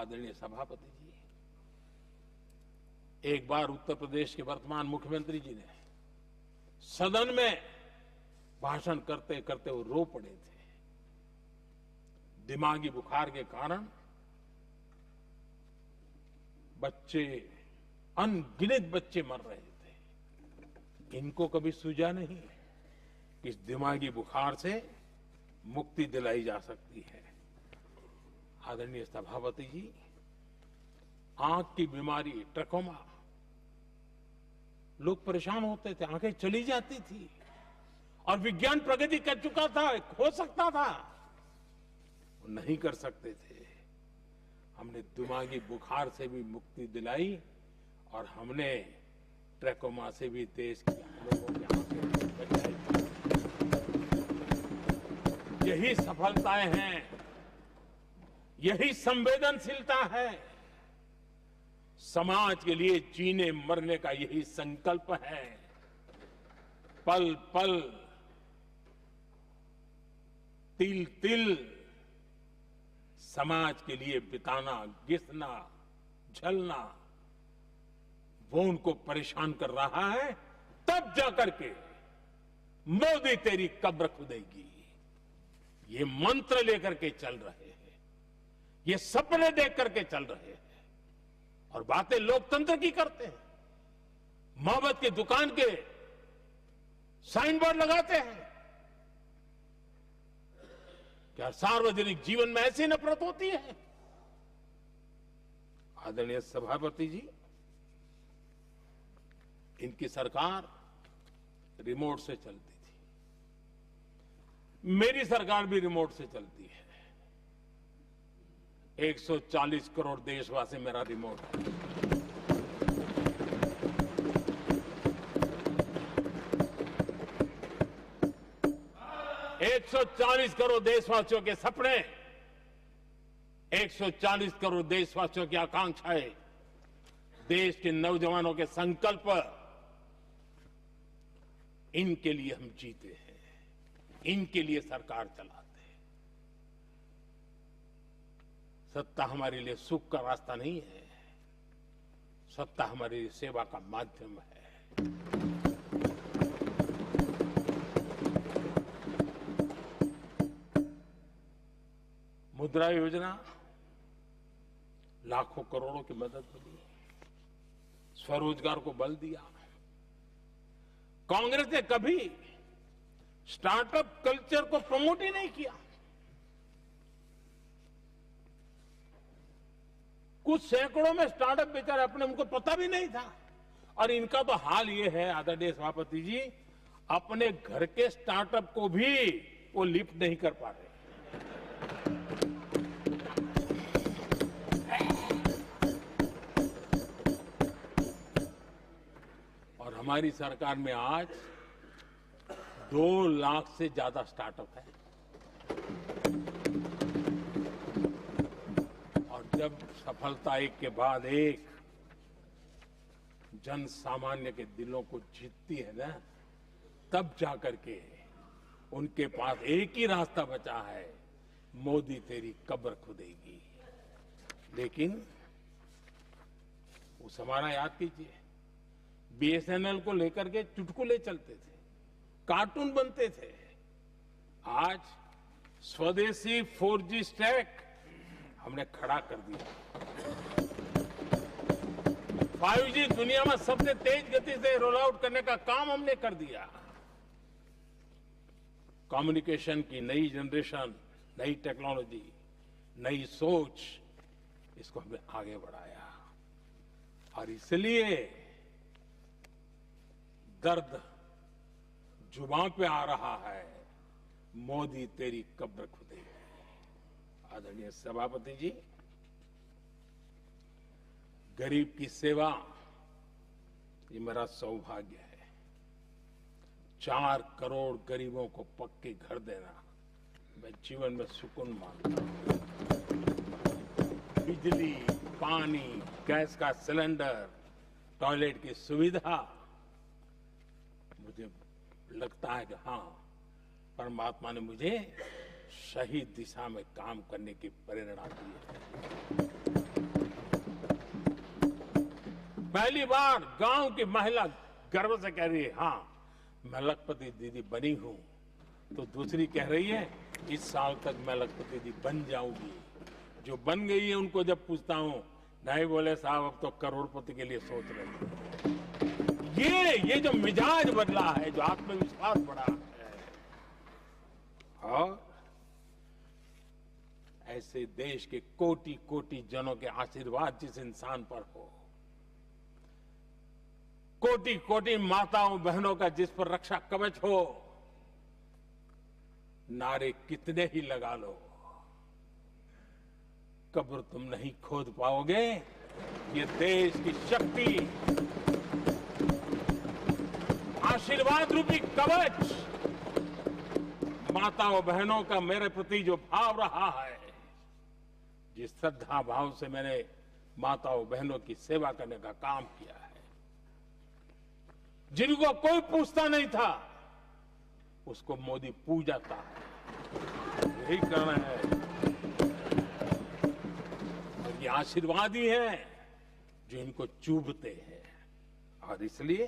आदरणीय सभापति जी, एक बार उत्तर प्रदेश के वर्तमान मुख्यमंत्री जी ने सदन में भाषण करते करते वो रो पड़े थे। दिमागी बुखार के कारण बच्चे, अनगिनत बच्चे मर रहे थे। इनको कभी सूझा नहीं कि इस दिमागी बुखार से मुक्ति दिलाई जा सकती है। आदरणीय सभापति जी, आंख की बीमारी ट्रकोमा, लोग परेशान होते थे, आंखें चली जाती थी और विज्ञान प्रगति कर चुका था, हो सकता था, वो नहीं कर सकते थे। हमने दिमागी बुखार से भी मुक्ति दिलाई और हमने ट्रकोमा से भी देश के लोगों की आंखें बचाई। यही सफलताएं हैं, यही संवेदनशीलता है। समाज के लिए जीने मरने का यही संकल्प है। पल पल, तिल तिल समाज के लिए बिताना, घिसना, झलना, वो उनको परेशान कर रहा है। तब जाकर के मोदी तेरी कब्र खुदेगी, ये मंत्र लेकर के चल रहे हैं, ये सपने देख करके चल रहे हैं और बातें लोकतंत्र की करते हैं। मोहब्बत की दुकान के साइन बोर्ड लगाते हैं। क्या सार्वजनिक जीवन में ऐसी नफरत होती है? आदरणीय सभापति जी, इनकी सरकार रिमोट से चलती थी, मेरी सरकार भी रिमोट से चलती है। 140 करोड़ देशवासी मेरा रिमोट है। एक 140 करोड़ देशवासियों के सपने, 140 करोड़ देशवासियों की आकांक्षाएं, देश के नौजवानों के संकल्प, इनके लिए हम जीते हैं, इनके लिए सरकार चलाते हैं। सत्ता हमारे लिए सुख का रास्ता नहीं है, सत्ता हमारे लिए सेवा का माध्यम है। 'मुद्रा योजना' लाखों करोड़ों की मदद मिली, स्वरोजगार को बल दिया। कांग्रेस ने कभी स्टार्टअप कल्चर को प्रमोट ही नहीं किया। कुछ सैकड़ों में स्टार्टअप बेचारे अपने, उनको पता भी नहीं था। और इनका तो हाल ये है आदरणीय सभापति जी, अपने घर के स्टार्टअप को भी वो लिफ्ट नहीं कर पा रहे। और हमारी सरकार में आज 2 लाख से ज्यादा स्टार्टअप है। और जब सफलता एक के बाद एक जन सामान्य के दिलों को जीतती है ना, तब जाकर के उनके पास एक ही रास्ता बचा है, मोदी तेरी कब्र खुदेगी। लेकिन उस हमारा याद कीजिए, बीएसएनएल को लेकर के चुटकुले चलते थे, कार्टून बनते थे। आज स्वदेशी 4G स्टैक हमने खड़ा कर दिया। 5G दुनिया में सबसे तेज गति से रोल आउट करने का काम हमने कर दिया। कम्युनिकेशन की नई जनरेशन, नई टेक्नोलॉजी, नई सोच, इसको हमने आगे बढ़ाया। और इसलिए दर्द जुबान पे आ रहा है, मोदी तेरी कब्र खुदेगी। आदरणीय सभापति जी, गरीब की सेवा ये मेरा सौभाग्य है। 4 करोड़ गरीबों को पक्के घर देना मैं जीवन में सुकून मानता हूं। बिजली, पानी, गैस का सिलेंडर, टॉयलेट की सुविधा, मुझे लगता है कि हाँ, परमात्मा ने मुझे सही दिशा में काम करने की प्रेरणा दी है। पहली बार गांव की महिला गर्व से कह रही है, हाँ मैं लखपति दीदी बनी हूं। तो दूसरी कह रही है, इस साल तक मैं लखपति दीदी बन जाऊंगी। जो बन गई है उनको जब पूछता हूं, नहीं बोले साहब अब तो करोड़पति के लिए सोच रहे हैं। ये जो मिजाज बदला है, जो आत्मविश्वास बढ़ा है, और ऐसे देश के कोटि कोटि जनों के आशीर्वाद जिस इंसान पर हो, कोटि कोटि माताओं बहनों का जिस पर रक्षा कवच हो, नारे कितने ही लगा लो, कब्र तुम नहीं खोद पाओगे। ये देश की शक्ति, आशीर्वाद रूपी कवच, माताओं बहनों का मेरे प्रति जो भाव रहा है, जिस श्रद्धा भाव से मैंने माताओं बहनों की सेवा करने का काम किया है, जिनको कोई पूछता नहीं था उसको मोदी पूजाता है। यही करना है, और ये आशीर्वाद ही है जो इनको चूभते हैं। और इसलिए